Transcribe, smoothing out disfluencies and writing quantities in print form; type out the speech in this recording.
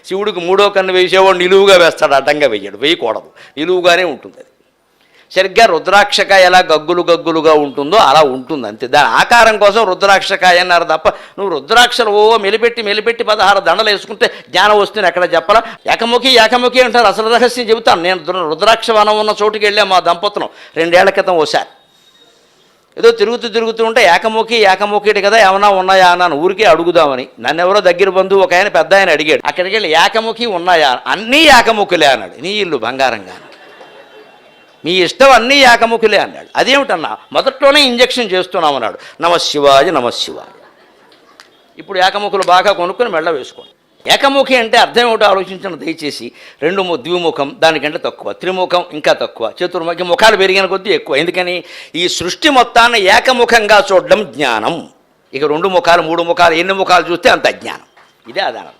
శివుడికి మూడో కన్ను వేసేవాడు నిలువుగా వేస్తాడు, అడ్డంగా వేయడు, వేయకూడదు, నిలువుగానే ఉంటుంది. అది సరిగ్గా రుద్రాక్షకాయ ఎలా గగ్గులు గగ్గులుగా ఉంటుందో అలా ఉంటుంది అంతే. దాని ఆకారం కోసం రుద్రాక్షకాయ అన్నారు తప్ప నువ్వు రుద్రాక్షలు మెలిపెట్టి 16 దండలు వేసుకుంటే జ్ఞానం వస్తుంది ఎక్కడ చెప్పాలా? ఏకముఖి అంటారు. అసలు రహస్యం చెబుతాను. నేను రుద్రాక్ష వనం ఉన్న చోటుకి వెళ్ళా మా దంపతులం 2 ఏళ్ల క్రితం ఒకసారి. ఏదో తిరుగుతూ ఉంటే ఏకముఖిటి కదా ఏమన్నా ఉన్నాయా అన్నాను, ఊరికే అడుగుదామని. నన్ను ఎవరో దగ్గర బంధువు ఒక ఆయన పెద్ద ఆయన అడిగాడు. అక్కడికి వెళ్ళి ఏకముఖి ఉన్నాయా? అన్నీ ఏకముఖులే అన్నాడు. నీ ఇల్లు బంగారంగా, మీ ఇష్టం అన్నీ ఏకముఖులే అన్నాడు. అదేమిటన్నా? మొదట్లోనే ఇంజక్షన్ చేస్తున్నామన్నాడు. నమశివాయ. ఇప్పుడు ఏకముఖులు బాగా కొనుక్కొని మెళ్ళ వేసుకోండి. ఏకముఖి అంటే అర్థం ఏమిటో ఆలోచించండి దయచేసి. 2 ద్విముఖం, దానికంటే తక్కువ, త్రిముఖం ఇంకా తక్కువ, చతుర్ముఖి, ముఖాలు పెరిగిన కొద్దీ ఎక్కువ. ఎందుకని? ఈ సృష్టి మొత్తాన్ని ఏకముఖంగా చూడడం జ్ఞానం. ఇక 2 ముఖాలు 3 ముఖాలు ఎన్ని ముఖాలు చూస్తే అంత అజ్ఞానం. ఇదే ఆధారం.